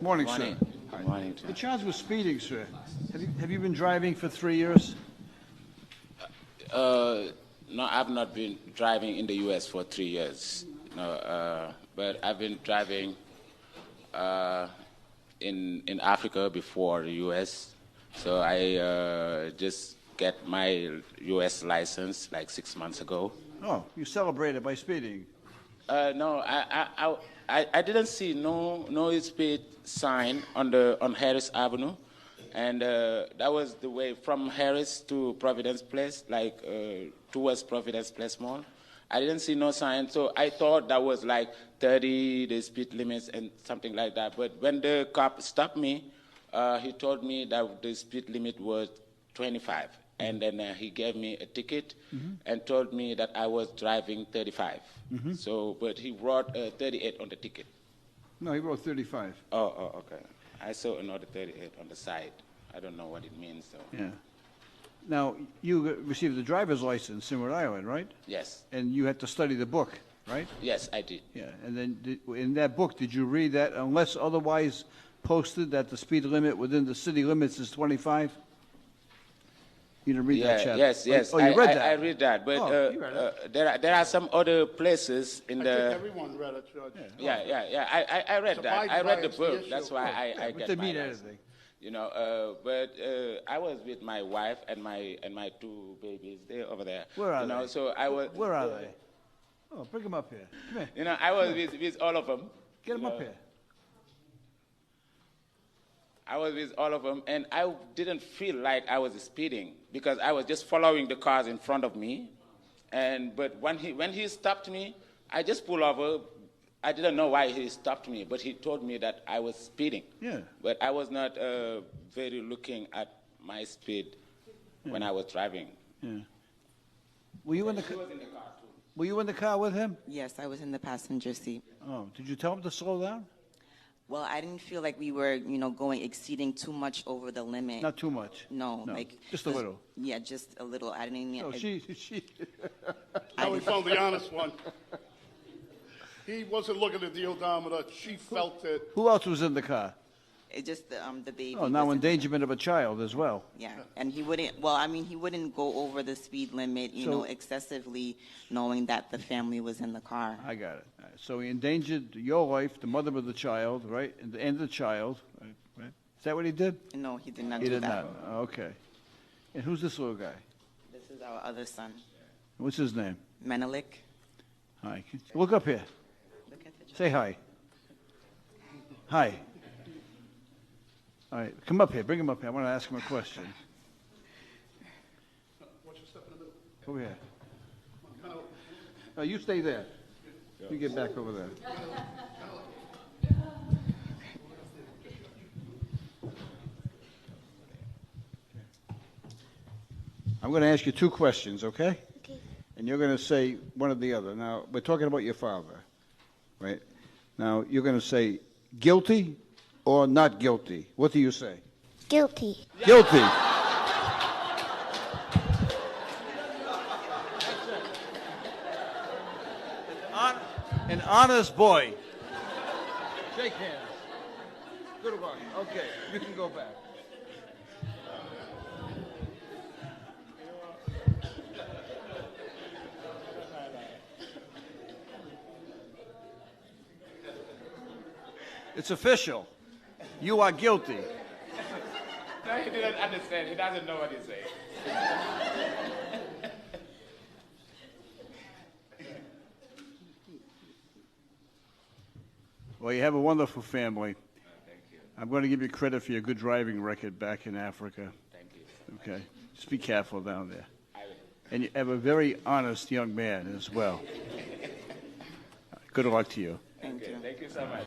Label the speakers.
Speaker 1: Morning,
Speaker 2: Morning.
Speaker 1: sir.
Speaker 2: Good morning.
Speaker 1: The charge was speeding, sir. Have you been driving for 3 years?
Speaker 2: No, I've not been driving in the U.S. for 3 years. No, but I've been driving in Africa before the U.S. So I just get my U.S. license like 6 months ago.
Speaker 1: Oh, you celebrated by speeding.
Speaker 2: No, I didn't see no speed sign on Harris Avenue, and that was the way from Harris to Providence Place, like towards Providence Place Mall. I didn't see no sign, so I thought that was like 30, the speed limits and something like that. But when the cop stopped me, he told me that the speed limit was 25. And then he gave me a ticket and told me that I was driving 35. So, but he wrote 38 on the ticket.
Speaker 1: No, he wrote 35.
Speaker 2: Oh, okay. I saw another 38 on the side. I don't know what it means, though.
Speaker 1: Yeah. Now, you received a driver's license in Rhode Island, right?
Speaker 2: Yes.
Speaker 1: And you had to study the book, right?
Speaker 2: Yes, I did.
Speaker 1: Yeah. And then in that book, did you read that unless otherwise posted that the speed limit within the city limits is 25? You didn't read that chapter?
Speaker 2: Yes.
Speaker 1: Oh, you read that?
Speaker 2: I read that, but
Speaker 1: Oh, you read it.
Speaker 2: there are some other places in
Speaker 3: I
Speaker 2: the.
Speaker 3: think everyone read it, Judge.
Speaker 2: Yeah. I read that. I read the book. That's why I
Speaker 1: But
Speaker 2: get
Speaker 1: they
Speaker 2: my
Speaker 1: mean
Speaker 2: license.
Speaker 1: anything.
Speaker 2: You know, but I was with my wife and my two babies. They're over there.
Speaker 1: Where are
Speaker 2: you know,
Speaker 1: they?
Speaker 2: So I was.
Speaker 1: Where are they? Oh, bring them up here. Come here.
Speaker 2: You know, I was with all of them.
Speaker 1: Get them up here.
Speaker 2: I was with all of them, and I didn't feel like I was speeding because I was just following the cars in front of me. But when he stopped me, I just pulled over. I didn't know why he stopped me, but he told me that I was speeding.
Speaker 1: Yeah.
Speaker 2: But I was not very looking at my speed when I was driving.
Speaker 1: Yeah. Were you in the
Speaker 2: She was in the car too.
Speaker 1: Were you in the car with him?
Speaker 4: Yes, I was in the passenger seat.
Speaker 1: Oh, did you tell him to slow down?
Speaker 4: Well, I didn't feel like we were, exceeding too much over the limit.
Speaker 1: Not too much.
Speaker 4: No,
Speaker 1: just a little.
Speaker 4: Yeah, just a little. I didn't.
Speaker 1: No, she.
Speaker 3: Now we found the honest one. He wasn't looking at the odometer. She felt it.
Speaker 1: Who else was in the car?
Speaker 4: It just the baby.
Speaker 1: Oh, now
Speaker 4: was in-
Speaker 1: endangerment of a child as well.
Speaker 4: Yeah, and he wouldn't. Well, I mean, he wouldn't go over the speed limit,
Speaker 1: So-
Speaker 4: excessively, knowing that the family was in the car.
Speaker 1: I got it. All right. So he endangered your life, the mother of the child, right, and the child. Right? Is that what he did?
Speaker 4: No, he did not
Speaker 1: He
Speaker 4: do
Speaker 1: did
Speaker 4: that.
Speaker 1: not. Oh, okay. And who's this little guy?
Speaker 4: This is our other son,
Speaker 1: What's his name?
Speaker 4: Menelik.
Speaker 1: Hi. Look up here.
Speaker 4: Look at the
Speaker 1: Say hi. Hi. All right, come up here. Bring him up here. I want to ask him a question.
Speaker 3: Watch your step in the middle.
Speaker 1: Over here. No, you stay there. You get back over there. I'm going to ask you two questions, okay?
Speaker 5: Okay.
Speaker 1: And you're going to say one or the other. Now, we're talking about your father, right? Now, you're going to say guilty or not guilty. What do you say?
Speaker 5: Guilty.
Speaker 1: Guilty. An honest boy. Shake hands. Good luck. Okay, you can go back. It's official. You are guilty.
Speaker 2: No, he didn't understand. He doesn't know what he's saying.
Speaker 1: Well, you have a wonderful family.
Speaker 2: Thank you.
Speaker 1: I'm going to give you credit for your good driving record back in Africa.
Speaker 2: Thank you.
Speaker 1: Okay? Just be careful down there.
Speaker 2: I will.
Speaker 1: And you have a very honest young man as well. Good luck to you.
Speaker 4: Thank you.
Speaker 2: Thank you so much.